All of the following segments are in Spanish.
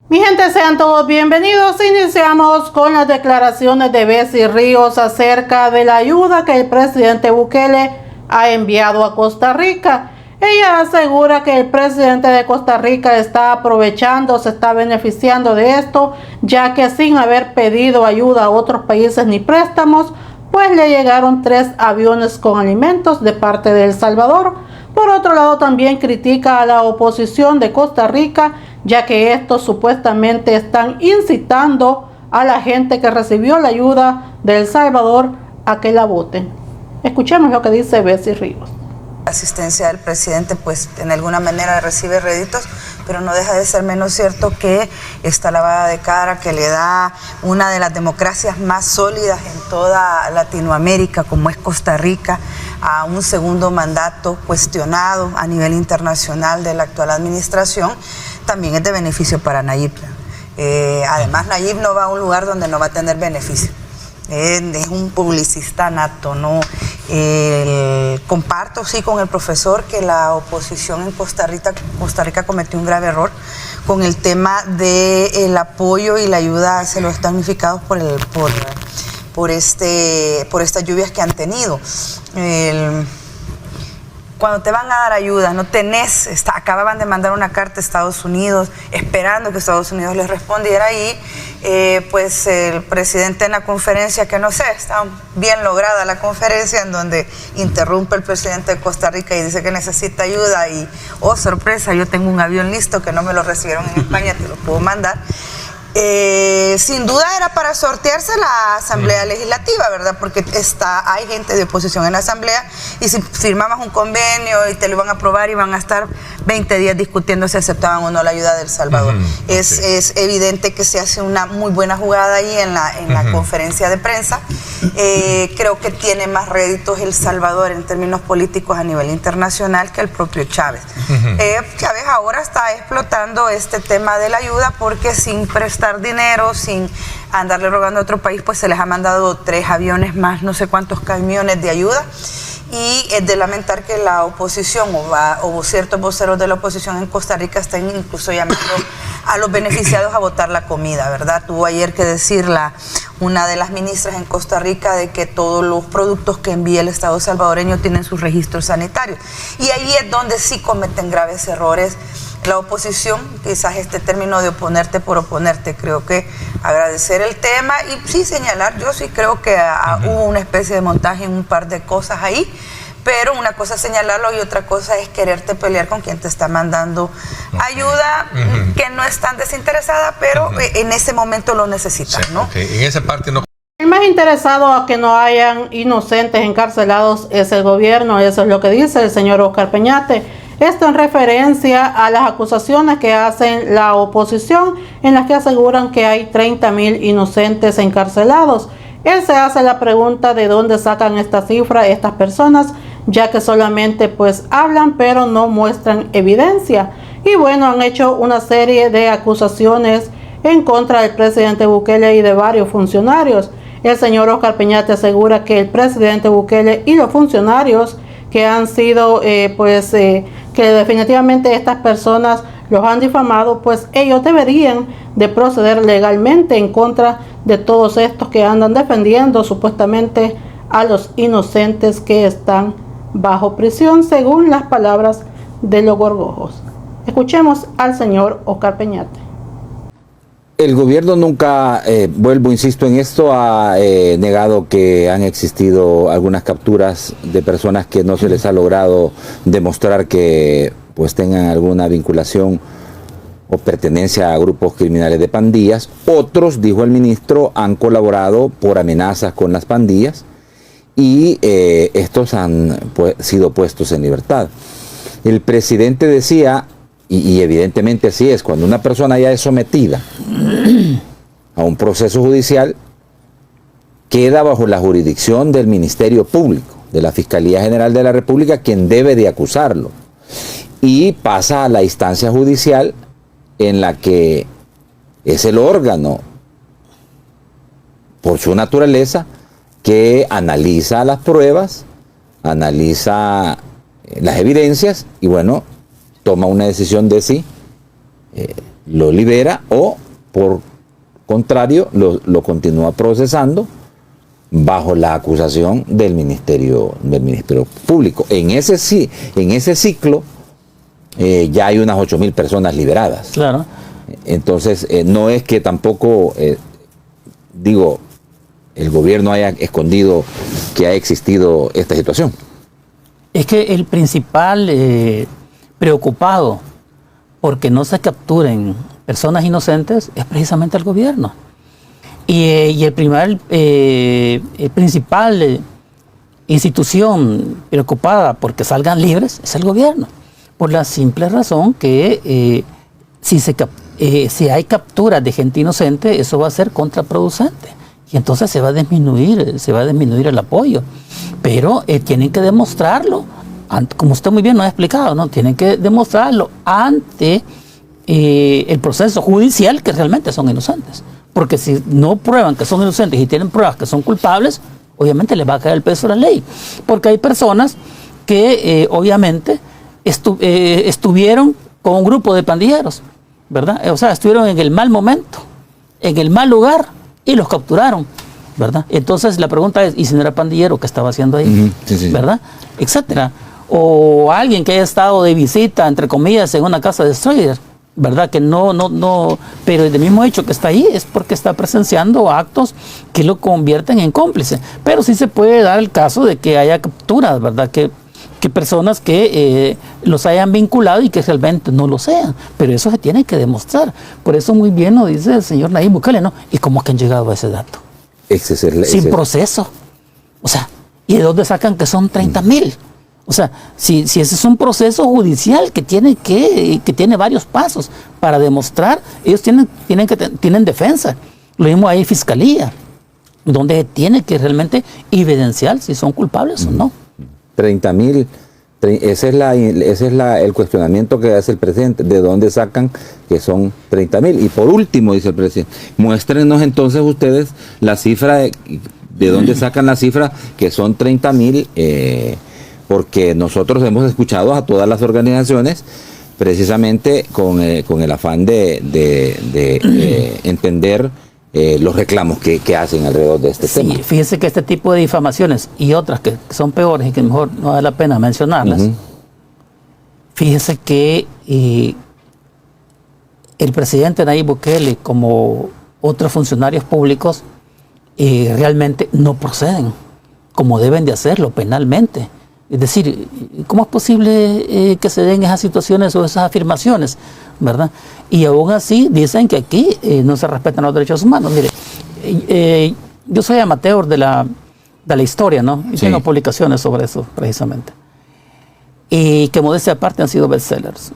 Mi gente, sean todos bienvenidos. Iniciamos con las declaraciones de Bessy Ríos acerca de la ayuda que el presidente Bukele ha enviado a Costa Rica. Ella asegura que el presidente de Costa Rica está aprovechando, se está beneficiando de esto, ya que sin haber pedido ayuda a otros países ni préstamos, pues le llegaron 3 aviones con alimentos de parte de El Salvador. Por otro lado, también critica a la oposición de Costa Rica, ya que estos supuestamente están incitando a la gente que recibió la ayuda de El Salvador a que la voten. Escuchemos lo que dice Bessy Ríos. La asistencia del presidente pues en alguna manera recibe réditos, pero no deja de ser menos cierto que esta lavada de cara que le da una de las democracias más sólidas en toda Latinoamérica, como es Costa Rica, a un segundo mandato cuestionado a nivel internacional de la actual administración, también es de beneficio para Nayib. Además, Nayib no va a un lugar donde no va a tener beneficio. Es un publicista nato, ¿no? Comparto, sí, con el profesor que la oposición en Costa Rica cometió un grave error con el tema del apoyo y la ayuda hacia los damnificados por estas lluvias que han tenido. Cuando te van a dar ayuda, no tenés, acababan de mandar una carta a Estados Unidos esperando que Estados Unidos les respondiera y pues el presidente en la conferencia, que no sé, está bien lograda la conferencia en donde interrumpe el presidente de Costa Rica y dice que necesita ayuda y, oh sorpresa, yo tengo un avión listo que no me lo recibieron en España, te lo puedo mandar. Sin duda era para sortearse la Asamblea Legislativa, ¿verdad? Porque hay gente de oposición en la Asamblea y si firmabas un convenio y te lo iban a aprobar, iban a estar 20 días discutiendo si aceptaban o no la ayuda de El Salvador. Es evidente que se hace una muy buena jugada ahí en la conferencia de prensa. Creo que tiene más réditos El Salvador en términos políticos a nivel internacional que el propio Chávez. Chávez ahora está explotando este tema de la ayuda porque sin prestar dinero, sin andarle rogando a otro país, pues se les ha mandado 3 aviones más, no sé cuántos camiones de ayuda. Y es de lamentar que la oposición o ciertos voceros de la oposición en Costa Rica estén incluso llamando a los beneficiados a botar la comida, ¿verdad? Tuvo ayer que decir una de las ministras en Costa Rica de que todos los productos que envía el Estado salvadoreño tienen sus registros sanitarios. Y ahí es donde sí cometen graves errores la oposición, quizás este término de oponerte por oponerte. Creo que agradecer el tema y sí señalar, yo sí creo que hubo una especie de montaje en un par de cosas ahí, pero una cosa es señalarlo y otra cosa es quererte pelear con quien te está mandando ayuda, que no es tan desinteresada, pero en ese momento lo necesitas, sí, ¿no? En esa parte no. El más interesado a que no hayan inocentes encarcelados es el gobierno, eso es lo que dice el señor Oscar Peñate. Esto en referencia a las acusaciones que hacen la oposición, en las que aseguran que hay 30,000 inocentes encarcelados. Él se hace la pregunta de dónde sacan esta cifra estas personas, ya que solamente pues hablan pero no muestran evidencia. Y bueno, han hecho una serie de acusaciones en contra del presidente Bukele y de varios funcionarios. El señor Oscar Peñate asegura que el presidente Bukele y los funcionarios que han sido, que definitivamente estas personas los han difamado, pues ellos deberían de proceder legalmente en contra de todos estos que andan defendiendo supuestamente a los inocentes que están bajo prisión, según las palabras de los gorgojos. Escuchemos al señor Oscar Peñate. El gobierno nunca, insisto en esto, ha negado que han existido algunas capturas de personas que no se les ha logrado demostrar que pues tengan alguna vinculación o pertenencia a grupos criminales de pandillas. Otros, dijo el ministro, han colaborado por amenazas con las pandillas y estos han sido puestos en libertad. El presidente decía, y evidentemente así es, cuando una persona ya es sometida a un proceso judicial, queda bajo la jurisdicción del Ministerio Público, de la Fiscalía General de la República, quien debe de acusarlo, y pasa a la instancia judicial en la que es el órgano, por su naturaleza, que analiza las pruebas, analiza las evidencias y bueno, toma una decisión de si lo libera o, por contrario, lo continúa procesando bajo la acusación del Ministerio Público. En ese ciclo ya hay unas 8.000 personas liberadas. Claro. Entonces, no es que tampoco, el gobierno haya escondido que ha existido esta situación. Es que el principal preocupado porque no se capturen personas inocentes es precisamente el gobierno. Y el principal institución preocupada porque salgan libres es el gobierno, por la simple razón que si hay capturas de gente inocente, eso va a ser contraproducente. Y entonces se va a disminuir el apoyo. Pero tienen que demostrarlo, como usted muy bien nos ha explicado, ¿no? Tienen que demostrarlo ante el proceso judicial que realmente son inocentes. Porque si no prueban que son inocentes y tienen pruebas que son culpables, obviamente les va a caer el peso de la ley. Porque hay personas que obviamente estuvieron con un grupo de pandilleros, ¿verdad? O sea, estuvieron en el mal momento, en el mal lugar y los capturaron, ¿verdad? Entonces la pregunta es, ¿y si no era pandillero, qué estaba haciendo ahí? Sí. ¿Verdad? Etcétera. O alguien que haya estado de visita, entre comillas, en una casa de destroyer, ¿verdad? Que no, pero el mismo hecho que está ahí es porque está presenciando actos que lo convierten en cómplice. Pero sí se puede dar el caso de que haya capturas, ¿verdad? Que personas que los hayan vinculado y que realmente no lo sean. Pero eso se tiene que demostrar. Por eso muy bien lo dice el señor Nayib Bukele, ¿no? ¿Y cómo es que han llegado a ese dato? Sin proceso. O sea, ¿y de dónde sacan que son 30,000? O sea, si ese es un proceso judicial que tiene varios pasos para demostrar, ellos tienen defensa. Lo mismo hay fiscalía, donde tiene que realmente evidenciar si son culpables o no. 30,000, ese es el cuestionamiento que hace el presidente, de dónde sacan que son 30,000. Y por último, dice el presidente, muéstrenos entonces ustedes la cifra de dónde sacan la cifra que son 30,000, porque nosotros hemos escuchado a todas las organizaciones precisamente con el afán de entender los reclamos que hacen alrededor de este tema. Fíjese que este tipo de difamaciones y otras que son peores y que mejor no vale la pena mencionarlas, fíjese que el presidente Nayib Bukele, como otros funcionarios públicos, realmente no proceden como deben de hacerlo penalmente. Es decir, ¿cómo es posible que se den esas situaciones o esas afirmaciones, verdad? Y aún así dicen que aquí no se respetan los derechos humanos. Mire, yo soy amateur de la historia, ¿no? Y tengo publicaciones sobre eso, precisamente. Y que modestia aparte han sido bestsellers.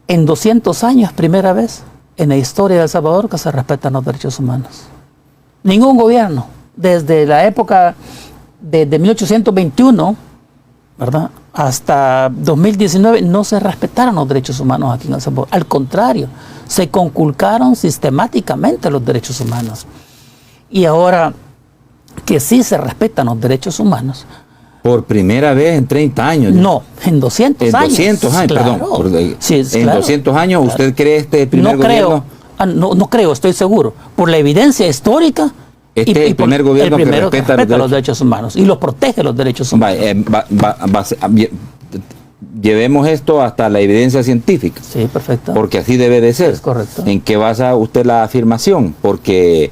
En 200 años, primera vez en la historia de El Salvador que se respetan los derechos humanos. Ningún gobierno, desde la época de 1821, ¿verdad?, hasta 2019, no se respetaron los derechos humanos aquí en El Salvador. Al contrario, se conculcaron sistemáticamente los derechos humanos. Y ahora que sí se respetan los derechos humanos. Por primera vez en 30 años. No, en 200 años. En 200 años, claro. Perdón. Sí, en 200 años, claro. ¿Usted cree este primer gobierno? No creo, estoy seguro. Por la evidencia histórica. Este es el primer gobierno que respeta los derechos humanos y los protege los derechos humanos. Llevemos esto hasta la evidencia científica. Sí, perfecto. Porque así debe de ser. Es correcto. ¿En qué basa usted la afirmación? Porque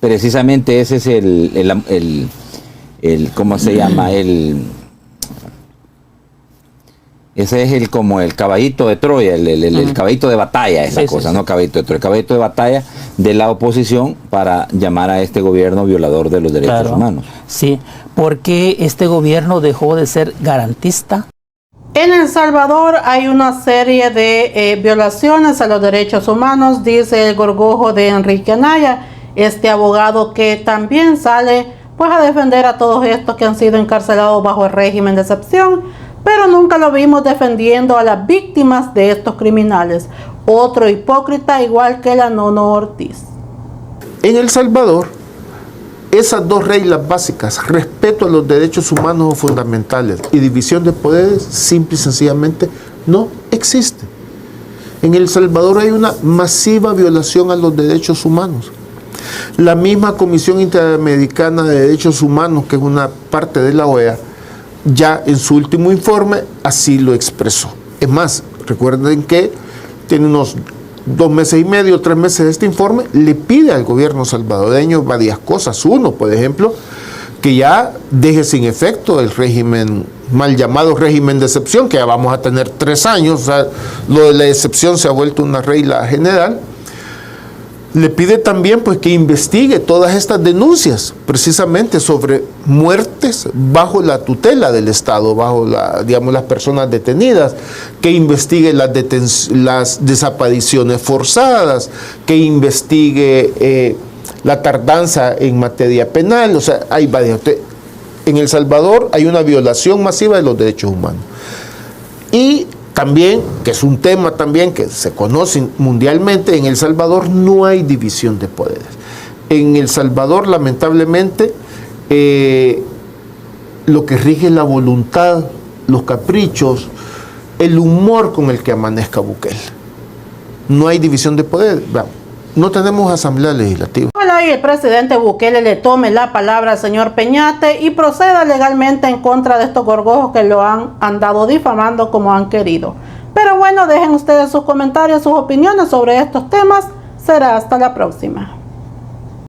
precisamente ese es el ¿cómo se llama? Ese es como el caballito de Troya, el caballito de batalla, esa cosa, no caballito de Troya, el caballito de batalla de la oposición para llamar a este gobierno violador de los derechos humanos. Sí, porque este gobierno dejó de ser garantista. En El Salvador hay una serie de violaciones a los derechos humanos, dice el gorgojo de Enrique Anaya, este abogado que también sale pues a defender a todos estos que han sido encarcelados bajo el régimen de excepción, pero nunca lo vimos defendiendo a las víctimas de estos criminales. Otro hipócrita igual que la Nono Ortiz. En El Salvador, esas dos reglas básicas, respeto a los derechos humanos o fundamentales y división de poderes, simple y sencillamente no existen. En El Salvador hay una masiva violación a los derechos humanos. La misma Comisión Interamericana de Derechos Humanos, que es una parte de la OEA, ya en su último informe así lo expresó. Es más, recuerden que tiene unos 2 meses y medio, 3 meses de este informe, le pide al gobierno salvadoreño varias cosas. Uno, por ejemplo, que ya deje sin efecto el régimen, mal llamado régimen de excepción, que ya vamos a tener 3 años, o sea, lo de la excepción se ha vuelto una regla general. Le pide también pues que investigue todas estas denuncias, precisamente sobre muertes bajo la tutela del Estado, bajo las personas detenidas, que investigue las desapariciones forzadas, que investigue la tardanza en materia penal. O sea, hay varias. En El Salvador hay una violación masiva de los derechos humanos. Y también, que es un tema también que se conoce mundialmente, en El Salvador no hay división de poderes. En El Salvador, lamentablemente, lo que rige es la voluntad, los caprichos, el humor con el que amanezca Bukele. No hay división de poderes. No tenemos asamblea legislativa. Ojalá y el presidente Bukele le tome la palabra al señor Peñate y proceda legalmente en contra de estos gorgojos que lo han andado difamando como han querido. Pero bueno, dejen ustedes sus comentarios, sus opiniones sobre estos temas. Será hasta la próxima.